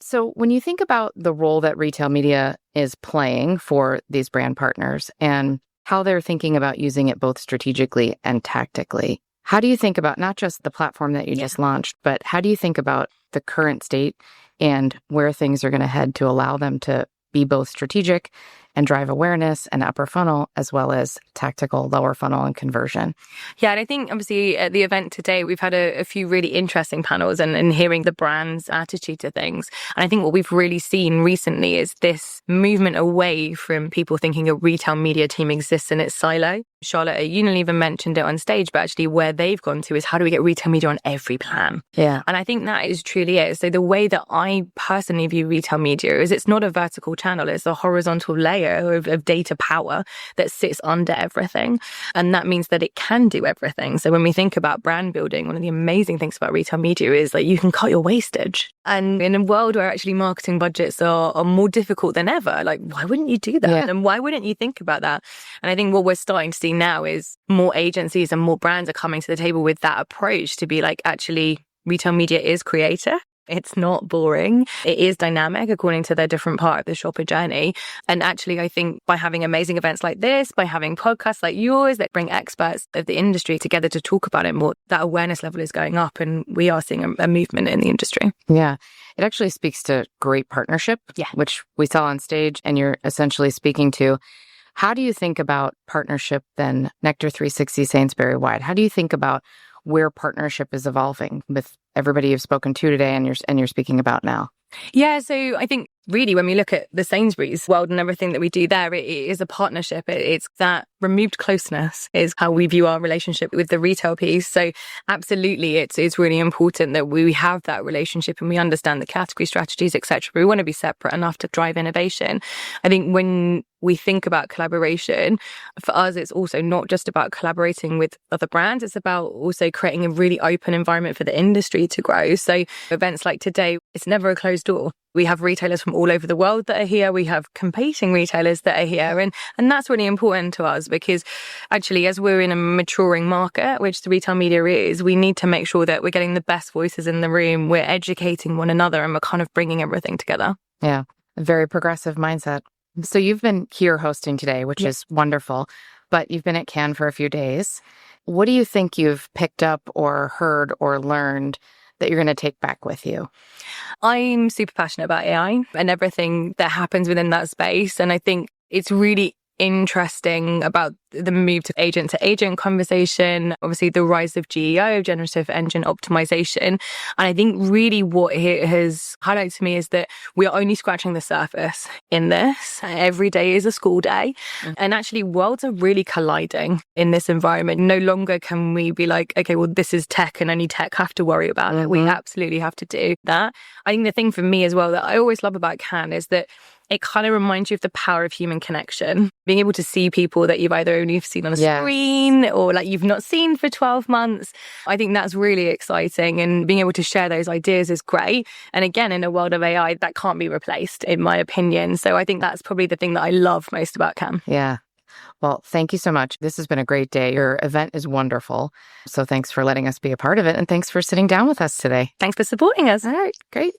So when you think about the role that retail media is playing for these brand partners, and how they're thinking about using it both strategically and tactically. How do you think about not just the platform that you just launched, but how do you think about the current state and where things are going to head to allow them to be both strategic and drive awareness and upper funnel, as well as tactical lower funnel and conversion? Yeah, and I think obviously at the event today, we've had a few really interesting panels and hearing the brand's attitude to things. And I think what we've really seen recently is this movement away from people thinking a retail media team exists in its silo. Charlotte at Unilever mentioned it on stage, but actually where they've gone to is how do we get retail media on every plan? Yeah. And I think that is truly it. So the way that I personally view retail media is it's not a vertical channel, it's a horizontal layer of data power that sits under everything. And that means that it can do everything. So when we think about brand building, one of the amazing things about retail media is like you can cut your wastage. And in a world where actually marketing budgets are more difficult than ever, like why wouldn't you do that? Yeah. And why wouldn't you think about that? And I think what we're starting to see now is more agencies and more brands are coming to the table with that approach to be like, actually, retail media is creative. It's not boring. It is dynamic according to their different part of the shopper journey. And actually, I think by having amazing events like this, by having podcasts like yours that bring experts of the industry together to talk about it more, that awareness level is going up and we are seeing a movement in the industry. Yeah. It actually speaks to great partnership, which we saw on stage and you're essentially speaking to. How do you think about partnership then, Nectar 360 Sainsbury wide? How do you think about where partnership is evolving with everybody you've spoken to today and you're speaking about now? Yeah, so I think really when we look at the Sainsbury's world and everything that we do there, it is a partnership. It's that removed closeness is how we view our relationship with the retail piece. So absolutely, it's really important that we have that relationship and we understand the category strategies, etc. We want to be separate enough to drive innovation. I think when we think about collaboration, for us, it's also not just about collaborating with other brands. It's about also creating a really open environment for the industry to grow. So events like today, it's never a closed door. We have retailers from all over the world that are here. We have competing retailers that are here. And that's really important to us because actually, as we're in a maturing market, which the retail media is, we need to make sure that we're getting the best voices in the room. We're educating one another and we're kind of bringing everything together. Yeah, a very progressive mindset. So you've been here hosting today, which is wonderful, but you've been at Cannes for a few days. What do you think you've picked up or heard or learned that you're going to take back with you? I'm super passionate about AI and everything that happens within that space. And I think it's really interesting about the move to agent conversation, obviously the rise of GEO, generative engine optimization. And I think really what it has highlighted to me is that we are only scratching the surface in this. Every day is a school day. And actually worlds are really colliding in this environment. No longer can we be like, okay, well, this is tech and only tech have to worry about it. We absolutely have to do that. I think the thing for me as well that I always love about Cannes is that it kind of reminds you of the power of human connection. Being able to see people that you've either only seen on a screen or like you've not seen for 12 months. I think that's really exciting and being able to share those ideas is great. And again, in a world of AI, that can't be replaced, in my opinion. So I think that's probably the thing that I love most about Cannes. Yeah. Well, thank you so much. This has been a great day. Your event is wonderful. So thanks for letting us be a part of it. And thanks for sitting down with us today. Thanks for supporting us. All right, great.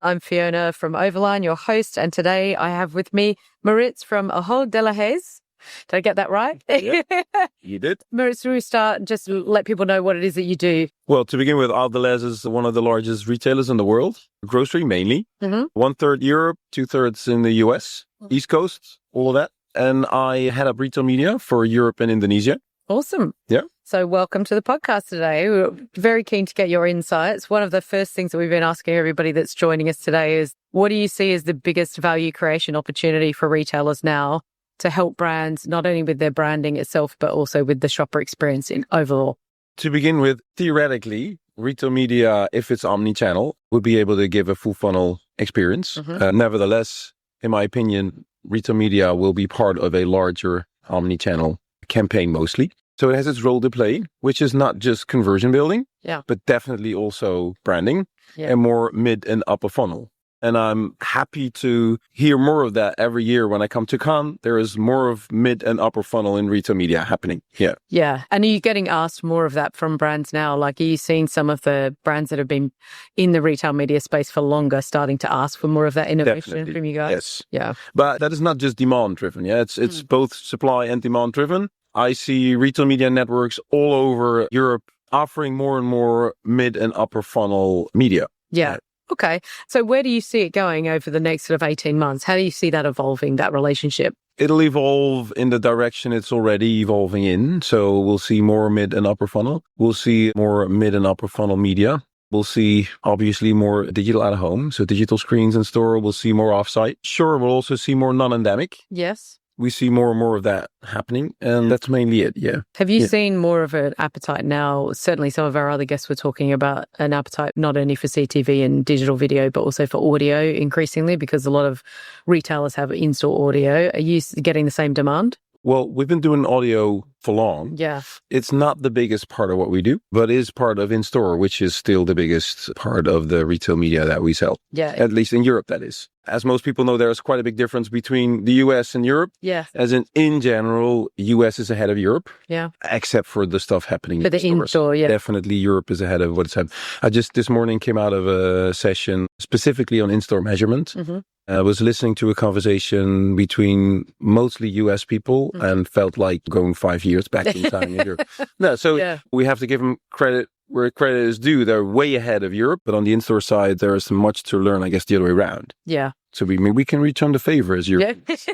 I'm Fiona from Overline, your host, and today I have with me Maritz from Ahold Delhaize. Did I get that right? Yep, you did. Maritz, will we start? Just let people know what it is that you do. Well, to begin with, Ahold Delhaize is one of the largest retailers in the world, grocery mainly. 1/3 Europe, 2/3 in the US, East Coast, all of that. And I head up retail media for Europe and Indonesia. Awesome. Yeah. So welcome to the podcast today. We're very keen to get your insights. One of the first things that we've been asking everybody that's joining us today is, what do you see as the biggest value creation opportunity for retailers now to help brands, not only with their branding itself, but also with the shopper experience in overall? To begin with, theoretically, retail media, if it's omnichannel, would be able to give a full funnel experience. Nevertheless, in my opinion, retail media will be part of a larger omnichannel campaign mostly. So it has its role to play, which is not just conversion building, but definitely also branding and more mid and upper funnel. And I'm happy to hear more of that every year when I come to Cannes. There is more of mid and upper funnel in retail media happening. Yeah. Yeah. And are you getting asked more of that from brands now? Like, are you seeing some of the brands that have been in the retail media space for longer starting to ask for more of that innovation Definitely. from you guys? Yes. Yeah. But that is not just demand driven. Yeah. It's both supply and demand driven. I see retail media networks all over Europe offering more and more mid and upper funnel media. Yeah. Okay. So where do you see it going over the next sort of 18 months? How do you see that evolving, that relationship? It'll evolve in the direction it's already evolving in. So we'll see more mid and upper funnel. We'll see more mid and upper funnel media. We'll see obviously more digital at home. So digital screens in store. We'll see more offsite. Sure, we'll also see more non-endemic. Yes. We see more and more of that happening. And that's mainly it. Yeah. Have you seen more of an appetite now? Certainly some of our other guests were talking about an appetite not only for CTV and digital video, but also for audio increasingly, because a lot of retailers have in-store audio. Are you getting the same demand? Well, we've been doing audio for long. Yeah. It's not the biggest part of what we do, but is part of in-store, which is still the biggest part of the retail media that we sell. Yeah. At least in Europe, that is. As most people know, there's quite a big difference between the US and Europe. Yeah. As in general, US is ahead of Europe. Yeah. Except for the stuff happening For the stores. in-store, yeah. Definitely Europe is ahead of what's happening. I just this morning came out of a session specifically on in-store measurement. Mm-hmm. I was listening to a conversation between mostly US people and felt like going 5 years back in time in Europe. No, so we have to give them credit where credit is due. They're way ahead of Europe, but on the in-store side, there is much to learn, I guess, the other way around. Yeah. So we can return the favor as Europe. Yeah.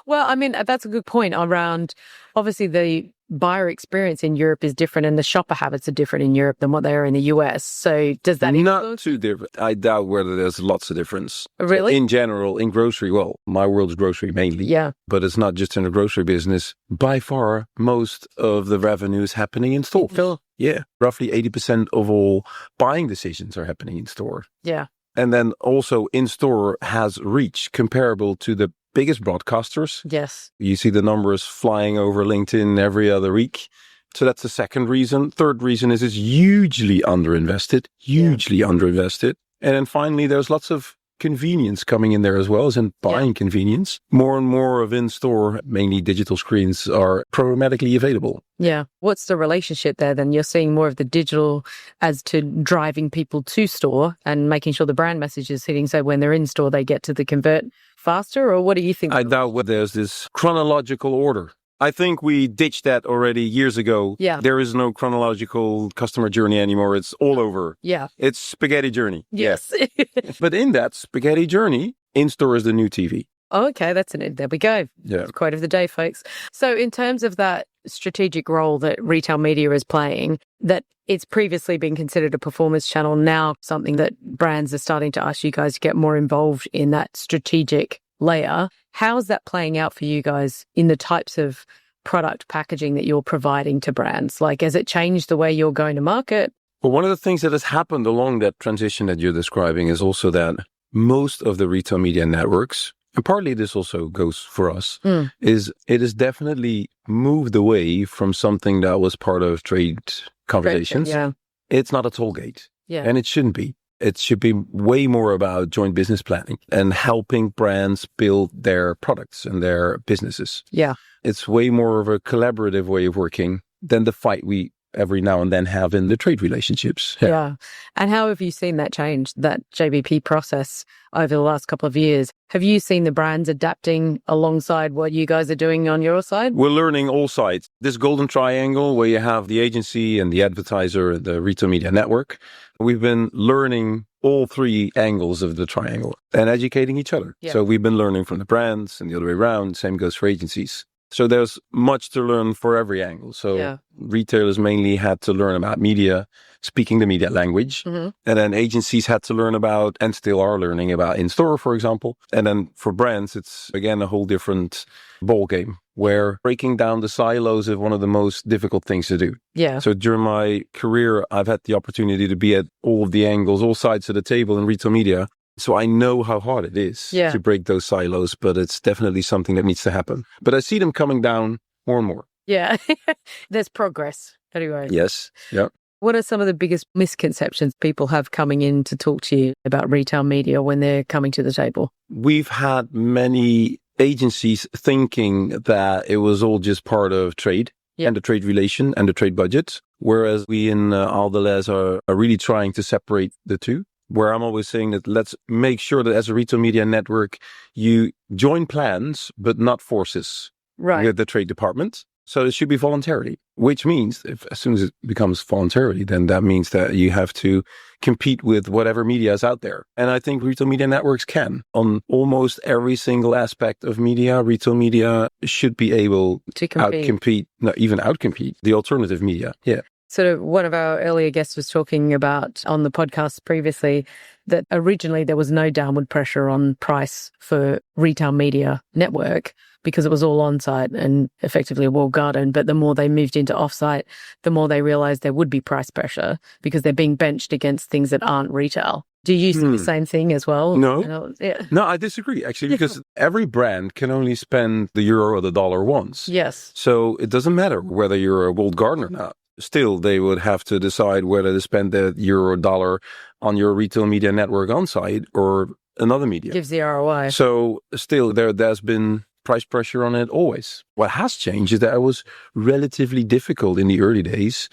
Well, I mean, that's a good point around, obviously the buyer experience in Europe is different and the shopper habits are different in Europe than what they are in the US. So does that Not too different. I doubt whether there's lots of difference. Really? In general, in grocery, well, my world's grocery mainly. Yeah. But it's not just in the grocery business. By far, most of the revenue is happening in store. Sure. Yeah. Roughly 80% of all buying decisions are happening in store. Yeah. And then also in store has reach comparable to the biggest broadcasters. Yes. You see the numbers flying over LinkedIn every other week. So that's the second reason. Third reason is it's hugely underinvested. And then finally, there's lots of convenience coming in there as well, as in buying convenience. More and more of in-store, mainly digital screens, are programmatically available. Yeah. What's the relationship there then? You're seeing more of the digital as to driving people to store and making sure the brand message is hitting. So when they're in store, they get to the convert faster, or what do you think? I doubt there's this chronological order. I think we ditched that already years ago. Yeah. There is no chronological customer journey anymore. It's all over. Yeah. It's spaghetti journey. Yes. But in that spaghetti journey, in-store is the new TV. Oh, okay, that's it. There we go. Yeah. Quote of the day, folks. So in terms of that strategic role that retail media is playing, that it's previously been considered a performance channel, now something that brands are starting to ask you guys to get more involved in that strategic layer. How is that playing out for you guys in the types of product packaging that you're providing to brands? Like, has it changed the way you're going to market? Well, one of the things that has happened along that transition that you're describing is also that most of the retail media networks, and partly this also goes for us, is it has definitely moved away from something that was part of trade conversations. Yeah. It's not a toll gate. Yeah. And it shouldn't be. It should be way more about joint business planning and helping brands build their products and their businesses. Yeah. It's way more of a collaborative way of working than the fight we every now and then have in the trade relationships. Yeah. And how have you seen that change, that JBP process over the last couple of years? Have you seen the brands adapting alongside what you guys are doing on your side? We're learning all sides. This golden triangle where you have the agency and the advertiser and the retail media network, we've been learning all three angles of the triangle and educating each other. Yeah. So we've been learning from the brands and the other way around. Same goes for agencies. So there's much to learn for every angle. So retailers mainly had to learn about media, speaking the media language. And then agencies had to learn about, and still are learning about in-store, for example. And then for brands, it's again a whole different ball game where breaking down the silos is one of the most difficult things to do. Yeah. So during my career, I've had the opportunity to be at all of the angles, all sides of the table in retail media. So I know how hard it is to break those silos, but it's definitely something that needs to happen. But I see them coming down more and more. Yeah. There's progress anyway. Yes. Yeah. What are some of the biggest misconceptions people have coming in to talk to you about retail media when they're coming to the table? We've had many agencies thinking that it was all just part of trade and the trade relation and the trade budget, whereas we in Aldelez are really trying to separate the two, where I'm always saying that let's make sure that as a retail media network, you join plans, but not forces with the trade department. So it should be voluntarily, which means as soon as it becomes voluntarily, then that means that you have to compete with whatever media is out there. And I think retail media networks can. On almost every single aspect of media, retail media should be able to outcompete the alternative media. Yeah. Sort of one of our earlier guests was talking about on the podcast previously that originally there was no downward pressure on price for retail media network because it was all on-site and effectively a walled garden. But the more they moved into off-site, the more they realized there would be price pressure because they're being benched against things that aren't retail. Do you see the same thing as well? No. No, I disagree, actually, because every brand can only spend the euro or the dollar once. Yes. So it doesn't matter whether you're a walled garden or not. Still, they would have to decide whether to spend the euro or dollar on your retail media network on-site or another media. Gives the ROI. So still, there's been price pressure on it always. What has changed is that it was relatively difficult in the early days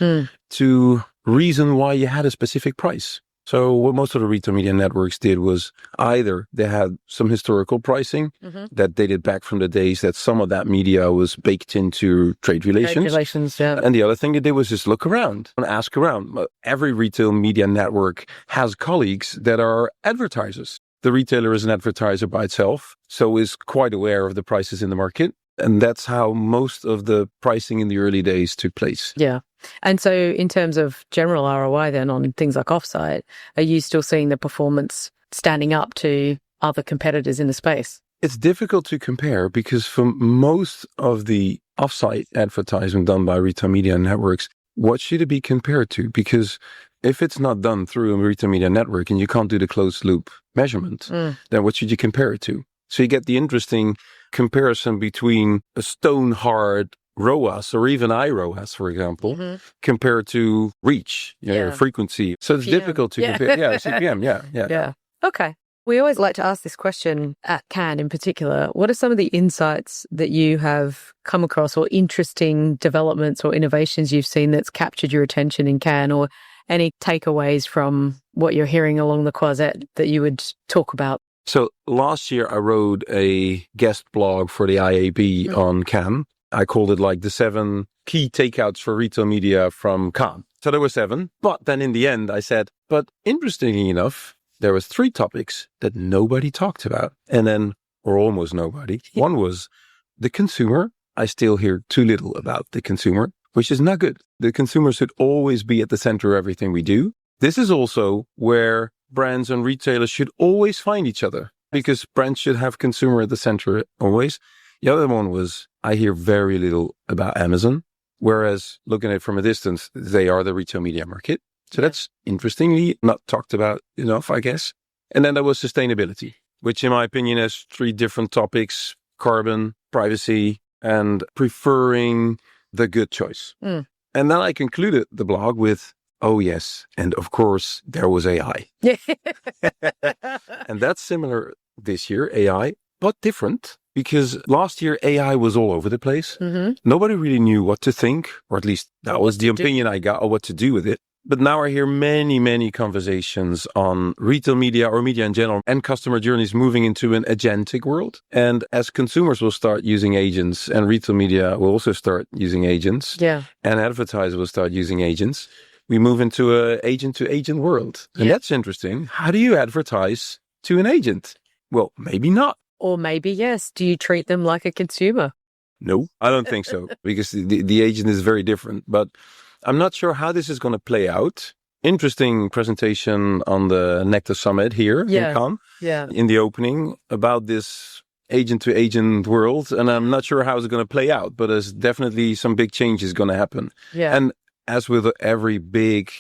to reason why you had a specific price. So what most of the retail media networks did was either they had some historical pricing that dated back from the days that some of that media was baked into trade relations. And the other thing they did was just look around and ask around. Every retail media network has colleagues that are advertisers. The retailer is an advertiser by itself, so is quite aware of the prices in the market. And that's how most of the pricing in the early days took place. Yeah. And so in terms of general ROI then on things like offsite, are you still seeing the performance standing up to other competitors in the space? It's difficult to compare because for most of the offsite advertising done by retail media networks, what should it be compared to? Because if it's not done through a retail media network and you can't do the closed loop measurement, then what should you compare it to? So you get the interesting comparison between a stone hard ROAS or even iROAS, for example, compared to reach, frequency. So it's difficult to compare. Yeah, CPM. Yeah. Okay. We always like to ask this question at Cannes in particular. What are some of the insights that you have come across or interesting developments or innovations you've seen that's captured your attention in Cannes, or any takeaways from what you're hearing along the Croisette that you would talk about? So last year I wrote a guest blog for the IAB on Cannes. I called it like the 7 key takeouts for retail media from Cannes. So there were 7, but then in the end I said, but interestingly enough, there was 3 topics that nobody talked about. And then, or almost nobody. One was the consumer. I still hear too little about the consumer, which is not good. The consumer should always be at the center of everything we do. This is also where brands and retailers should always find each other because brands should have consumer at the center always. The other one was I hear very little about Amazon, whereas looking at it from a distance, they are the retail media market. So that's interestingly not talked about enough, I guess. And then there was sustainability, which in my opinion has 3 different topics: carbon, privacy, and preferring the good choice. And then I concluded the blog with, oh yes, and of course there was AI. And that's similar this year, AI, but different. Because last year, AI was all over the place. Nobody really knew what to think, or at least that was the opinion I got, or what to do with it. But now I hear many, many conversations on retail media or media in general and customer journeys moving into an agentic world. And as consumers will start using agents and retail media will also start using agents and advertisers will start using agents, we move into an agent-to-agent world. And that's interesting. How do you advertise to an agent? Well, maybe not. Or maybe yes. Do you treat them like a consumer? No, I don't think so, because the agent is very different. But I'm not sure how this is going to play out. Interesting presentation on the Nectar Summit here in Cannes, in the opening, about this agent-to-agent world. And I'm not sure how it's going to play out, but there's definitely some big changes going to happen. Yeah. And as with every big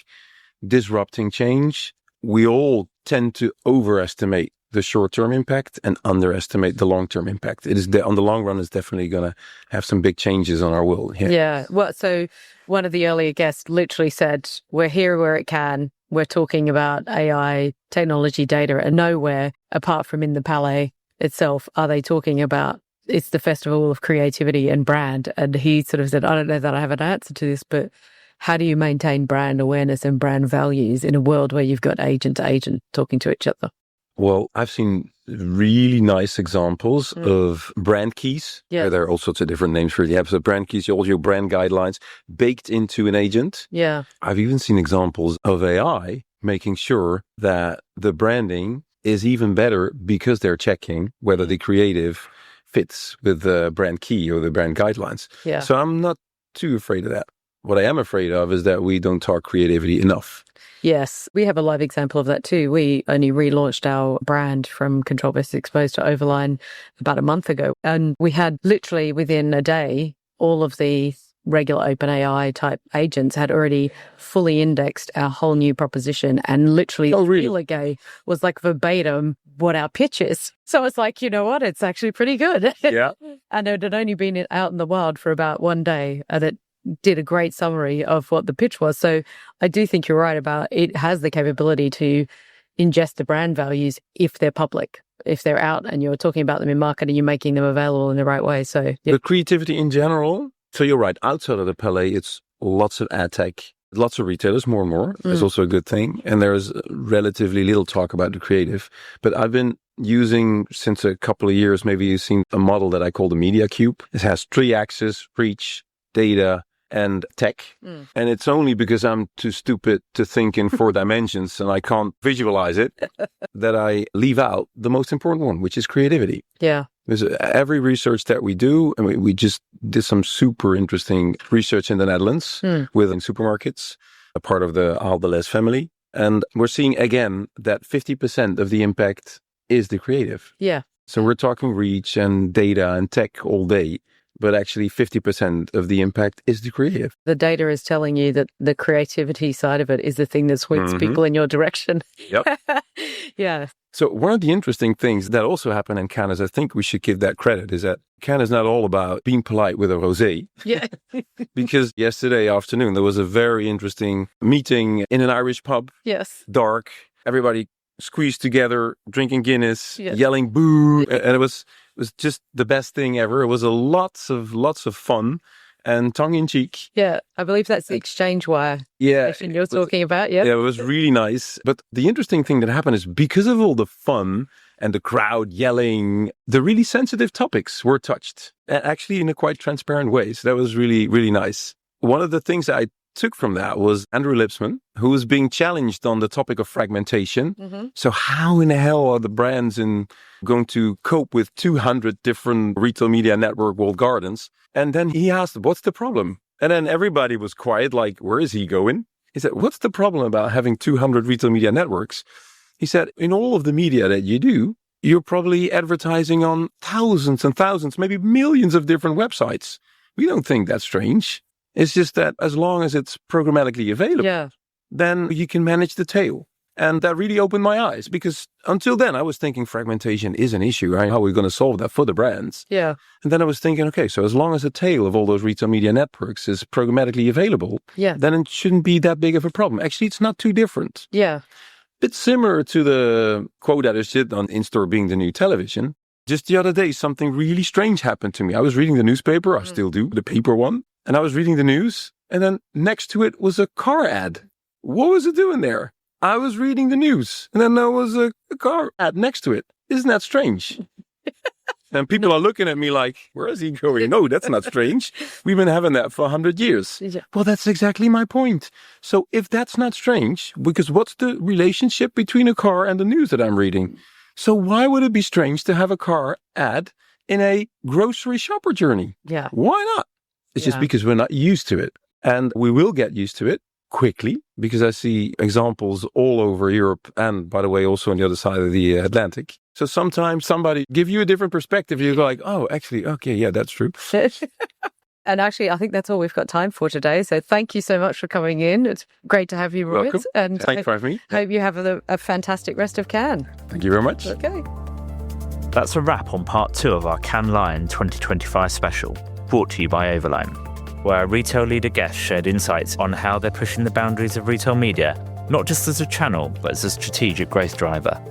disrupting change, we all tend to overestimate the short-term impact and underestimate the long-term impact. It is on the long run, it's definitely going to have some big changes on our world. Yeah. Well, so one of the earlier guests literally said, we're here where it can. We're talking about AI, technology, data, and nowhere apart from in the Palais itself are they talking about it's the festival of creativity and brand. And he sort of said, I don't know that I have an answer to this, but how do you maintain brand awareness and brand values in a world where you've got agent to agent talking to each other? Well, I've seen really nice examples of brand keys. Yeah. There are all sorts of different names for the apps. So brand keys, all your brand guidelines baked into an agent. Yeah. I've even seen examples of AI making sure that the branding is even better because they're checking whether the creative fits with the brand key or the brand guidelines. Yeah. So I'm not too afraid of that. What I am afraid of is that we don't talk creativity enough. Yes, we have a live example of that too. We only relaunched our brand from Control vs. Exposed to Overline about a month ago. And we had literally within a day, all of the regular OpenAI type agents had already fully indexed our whole new proposition. And literally Gay was like verbatim what our pitch is. So it's like, you know what? It's actually pretty good. Yeah. And it had only been out in the wild for about one day. And it did a great summary of what the pitch was. So I do think you're right about it has the capability to ingest the brand values if they're public, if they're out and you're talking about them in market and you're making them available in the right way. So The creativity in general. So you're right. Outside of the Palais, it's lots of ad tech, lots of retailers, more and more. It's also a good thing. And there's relatively little talk about the creative. But I've been using since a couple of years, maybe you've seen a model that I call the Media Cube. It has 3 axes, reach, data, and tech. And it's only because I'm too stupid to think in 4 dimensions and I can't visualize it that I leave out the most important one, which is creativity. Yeah. Because every research that we do, and we just did some super interesting research in the Netherlands within supermarkets, a part of the Aal Delhaize family. And we're seeing again that 50% of the impact is the creative. Yeah. So we're talking reach and data and tech all day. But actually 50% of the impact is the creative. The data is telling you that the creativity side of it is the thing that sweeps people in your direction. Yep. Yeah. So one of the interesting things that also happened in Cannes, I think we should give that credit, is that Cannes is not all about being polite with a rosé. Yeah. Because yesterday afternoon, there was a very interesting meeting in an Irish pub. Yes. Dark. Everybody squeezed together, drinking Guinness, Yes. yelling boo. And it was just the best thing ever. It was lots of fun and tongue in cheek. Yeah. I believe that's the exchange wire session you're talking about. Yeah. Yeah, it was really nice. But the interesting thing that happened is because of all the fun and the crowd yelling, the really sensitive topics were touched, actually in a quite transparent way. So that was really, really nice. One of the things I took from that was Andrew Lipsman, who was being challenged on the topic of fragmentation. So how in the hell are the brands going to cope with 200 different retail media network walled gardens? And then he asked, what's the problem? And then everybody was quiet, like, where is he going? He said, what's the problem about having 200 retail media networks? He said, in all of the media that you do, you're probably advertising on thousands and thousands, maybe millions of different websites. We don't think that's strange. It's just that as long as it's programmatically available, then you can manage the tail. And that really opened my eyes because until then I was thinking fragmentation is an issue, right? How are we going to solve that for the brands? Yeah. And then I was thinking, okay, so as long as the tail of all those retail media networks is programmatically available, then it shouldn't be that big of a problem. Actually, it's not too different. Yeah. Bit similar to the quote that is said on in-store being the new television. Just the other day, something really strange happened to me. I was reading the newspaper. I still do, the paper one. And I was reading the news, and then next to it was a car ad. What was it doing there? I was reading the news, and then there was a car ad next to it. Isn't that strange? And people are looking at me like, where is he going? No, that's not strange. We've been having that for 100 years. Well, that's exactly my point. So if that's not strange, because what's the relationship between a car and the news that I'm reading? So why would it be strange to have a car ad in a grocery shopper journey? Yeah. Why not? It's just because we're not used to it. And we will get used to it quickly because I see examples all over Europe and, by the way, also on the other side of the Atlantic. So sometimes somebody give you a different perspective. You go like, oh, actually, okay, yeah, that's true. And actually, I think that's all we've got time for today. So thank you so much for coming in. It's great to have you, Roy. Welcome. And Thanks for having me. Hope you have a fantastic rest of Cannes. Thank you very much. Okay. That's a wrap on part 2 of our Cannes Lion 2025 special, brought to you by Overline, where our retail leader guests shared insights on how they're pushing the boundaries of retail media, not just as a channel, but as a strategic growth driver.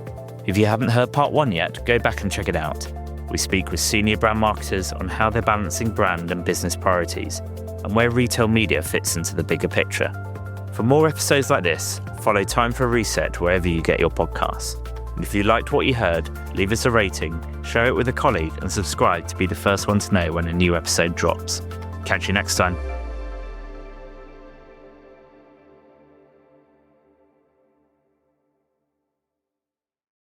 If you haven't heard part 1 yet, go back and check it out. We speak with senior brand marketers on how they're balancing brand and business priorities, and where retail media fits into the bigger picture. For more episodes like this, follow Time for a Reset wherever you get your podcasts. And if you liked what you heard, leave us a rating, share it with a colleague, and subscribe to be the first one to know when a new episode drops. Catch you next time.